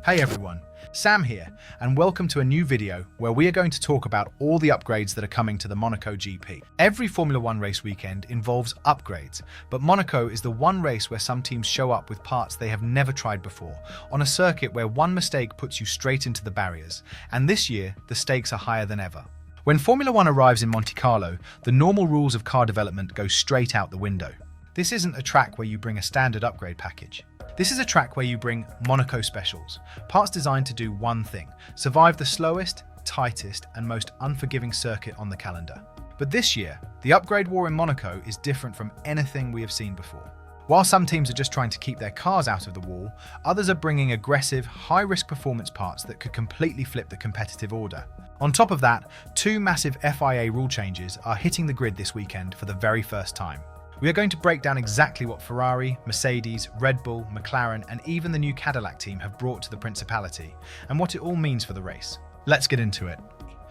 Hey everyone, Sam here, and welcome to a new video where we are going to talk about all the upgrades that are coming to the Monaco GP. Every Formula One race weekend involves upgrades, but Monaco is the one race where some teams show up with parts they have never tried before, on a circuit where one mistake puts you straight into the barriers, and this year the stakes are higher than ever. When Formula One arrives in Monte Carlo, the normal rules of car development go straight out the window. This isn't a track where you bring a standard upgrade package. This is a track where you bring Monaco specials, parts designed to do one thing: survive the slowest, tightest, and most unforgiving circuit on the calendar. But this year, the upgrade war in Monaco is different from anything we have seen before. While some teams are just trying to keep their cars out of the wall, others are bringing aggressive, high-risk performance parts that could completely flip the competitive order. On top of that, two massive FIA rule changes are hitting the grid this weekend for the very first time. We are going to break down exactly what Ferrari, Mercedes, Red Bull, McLaren, and even the new Cadillac team have brought to the Principality, and what it all means for the race. Let's get into it.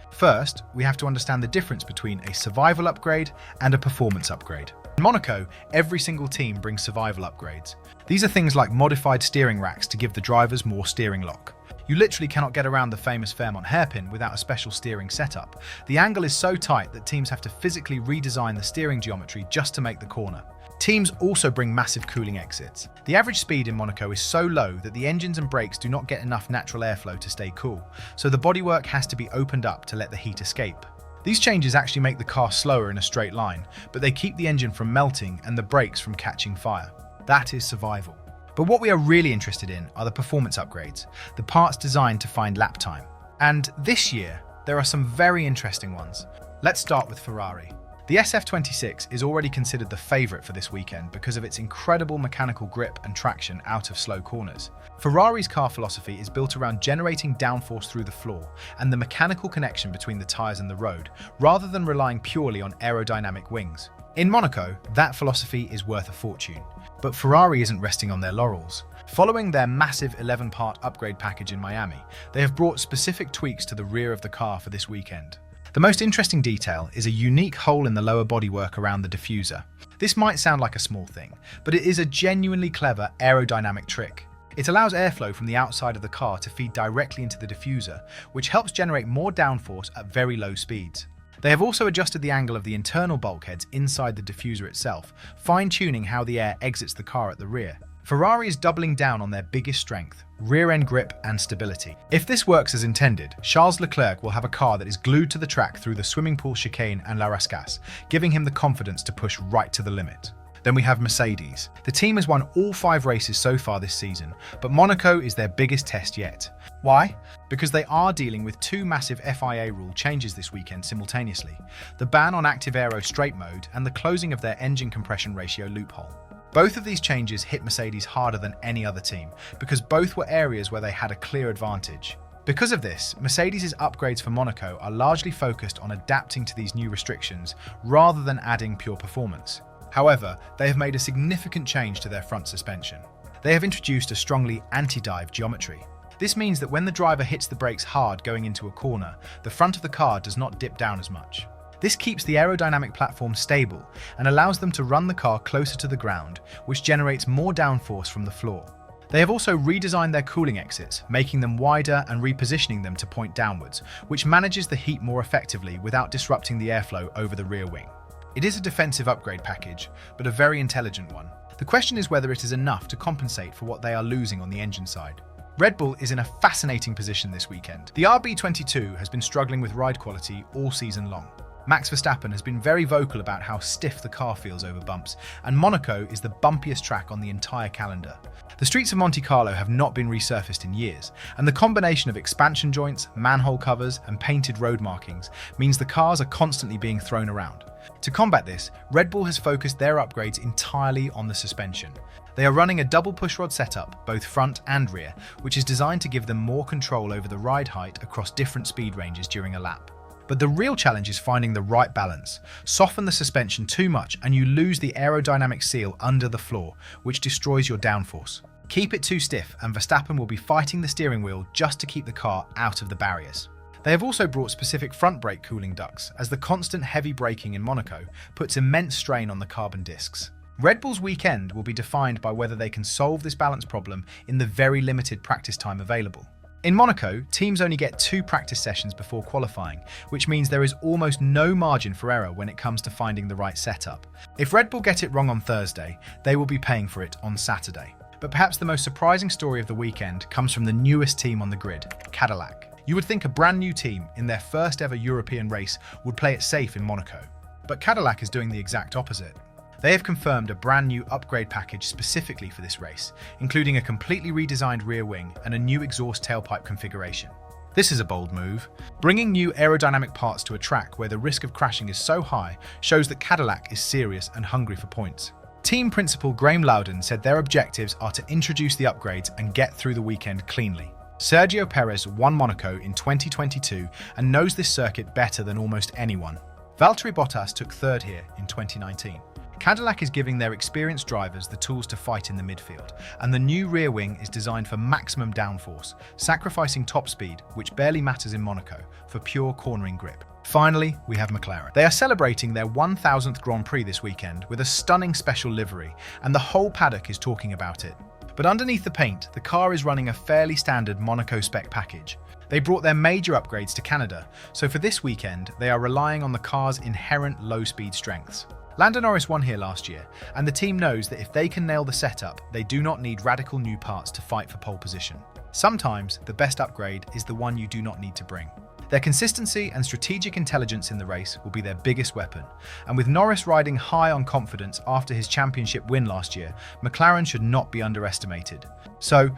First, we have to understand the difference between a survival upgrade and a performance upgrade. In Monaco, every single team brings survival upgrades. These are things like modified steering racks to give the drivers more steering lock. You literally cannot get around the famous Fairmont hairpin without a special steering setup. The angle is so tight that teams have to physically redesign the steering geometry just to make the corner. Teams also bring massive cooling exits. The average speed in Monaco is so low that the engines and brakes do not get enough natural airflow to stay cool, so the bodywork has to be opened up to let the heat escape. These changes actually make the car slower in a straight line, but they keep the engine from melting and the brakes from catching fire. That is survival. But what we are really interested in are the performance upgrades, the parts designed to find lap time. And this year, there are some very interesting ones. Let's start with Ferrari. The SF26 is already considered the favourite for this weekend because of its incredible mechanical grip and traction out of slow corners. Ferrari's car philosophy is built around generating downforce through the floor and the mechanical connection between the tyres and the road, rather than relying purely on aerodynamic wings. In Monaco, that philosophy is worth a fortune. But Ferrari isn't resting on their laurels. Following their massive 11-part upgrade package in Miami, they have brought specific tweaks to the rear of the car for this weekend. The most interesting detail is a unique hole in the lower bodywork around the diffuser. This might sound like a small thing, but it is a genuinely clever aerodynamic trick. It allows airflow from the outside of the car to feed directly into the diffuser, which helps generate more downforce at very low speeds. They have also adjusted the angle of the internal bulkheads inside the diffuser itself, fine-tuning how the air exits the car at the rear. Ferrari is doubling down on their biggest strength: rear-end grip and stability. If this works as intended, Charles Leclerc will have a car that is glued to the track through the swimming pool chicane and La Rascasse, giving him the confidence to push right to the limit. Then we have Mercedes. The team has won all 5 races so far this season, but Monaco is their biggest test yet. Why? Because they are dealing with 2 massive FIA rule changes this weekend simultaneously: the ban on active aero straight mode and the closing of their engine compression ratio loophole. Both of these changes hit Mercedes harder than any other team, because both were areas where they had a clear advantage. Because of this, Mercedes' upgrades for Monaco are largely focused on adapting to these new restrictions rather than adding pure performance. However, they have made a significant change to their front suspension. They have introduced a strongly anti-dive geometry. This means that when the driver hits the brakes hard going into a corner, the front of the car does not dip down as much. This keeps the aerodynamic platform stable and allows them to run the car closer to the ground, which generates more downforce from the floor. They have also redesigned their cooling exits, making them wider and repositioning them to point downwards, which manages the heat more effectively without disrupting the airflow over the rear wing. It is a defensive upgrade package, but a very intelligent one. The question is whether it is enough to compensate for what they are losing on the engine side. Red Bull is in a fascinating position this weekend. The RB22 has been struggling with ride quality all season long. Max Verstappen has been very vocal about how stiff the car feels over bumps, and Monaco is the bumpiest track on the entire calendar. The streets of Monte Carlo have not been resurfaced in years, and the combination of expansion joints, manhole covers, and painted road markings means the cars are constantly being thrown around. To combat this, Red Bull has focused their upgrades entirely on the suspension. They are running a double pushrod setup, both front and rear, which is designed to give them more control over the ride height across different speed ranges during a lap. But the real challenge is finding the right balance. Soften the suspension too much and you lose the aerodynamic seal under the floor, which destroys your downforce. Keep it too stiff and Verstappen will be fighting the steering wheel just to keep the car out of the barriers. They have also brought specific front brake cooling ducts, as the constant heavy braking in Monaco puts immense strain on the carbon discs. Red Bull's weekend will be defined by whether they can solve this balance problem in the very limited practice time available. In Monaco, teams only get 2 practice sessions before qualifying, which means there is almost no margin for error when it comes to finding the right setup. If Red Bull get it wrong on Thursday, they will be paying for it on Saturday. But perhaps the most surprising story of the weekend comes from the newest team on the grid, Cadillac. You would think a brand new team in their first ever European race would play it safe in Monaco. But Cadillac is doing the exact opposite. They have confirmed a brand new upgrade package specifically for this race, including a completely redesigned rear wing and a new exhaust tailpipe configuration. This is a bold move. Bringing new aerodynamic parts to a track where the risk of crashing is so high shows that Cadillac is serious and hungry for points. Team principal Graham Loudon said their objectives are to introduce the upgrades and get through the weekend cleanly. Sergio Perez won Monaco in 2022 and knows this circuit better than almost anyone. Valtteri Bottas took third here in 2019. Cadillac is giving their experienced drivers the tools to fight in the midfield, and the new rear wing is designed for maximum downforce, sacrificing top speed, which barely matters in Monaco, for pure cornering grip. Finally, we have McLaren. They are celebrating their 1000th Grand Prix this weekend with a stunning special livery, and the whole paddock is talking about it. But underneath the paint, the car is running a fairly standard Monaco spec package. They brought their major upgrades to Canada, so for this weekend, they are relying on the car's inherent low-speed strengths. Lando Norris won here last year, and the team knows that if they can nail the setup, they do not need radical new parts to fight for pole position. Sometimes, the best upgrade is the one you do not need to bring. Their consistency and strategic intelligence in the race will be their biggest weapon, and with Norris riding high on confidence after his championship win last year, McLaren should not be underestimated. So,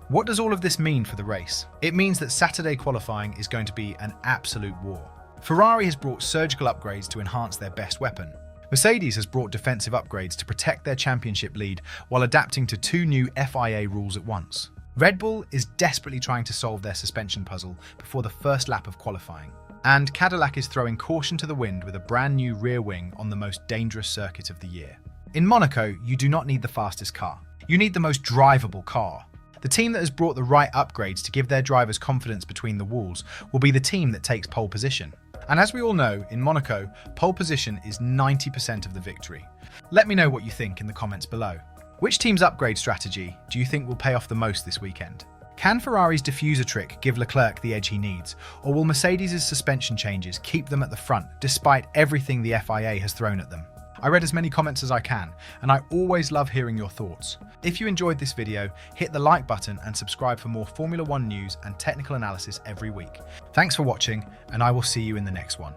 what does all of this mean for the race? It means that Saturday qualifying is going to be an absolute war. Ferrari has brought surgical upgrades to enhance their best weapon. Mercedes has brought defensive upgrades to protect their championship lead while adapting to 2 new FIA rules at once. Red Bull is desperately trying to solve their suspension puzzle before the first lap of qualifying. And Cadillac is throwing caution to the wind with a brand new rear wing on the most dangerous circuit of the year. In Monaco, you do not need the fastest car. You need the most drivable car. The team that has brought the right upgrades to give their drivers confidence between the walls will be the team that takes pole position. And as we all know, in Monaco, pole position is 90% of the victory. Let me know what you think in the comments below. Which team's upgrade strategy do you think will pay off the most this weekend? Can Ferrari's diffuser trick give Leclerc the edge he needs, or will Mercedes' suspension changes keep them at the front despite everything the FIA has thrown at them? I read as many comments as I can, and I always love hearing your thoughts. If you enjoyed this video, hit the like button and subscribe for more Formula One news and technical analysis every week. Thanks for watching, and I will see you in the next one.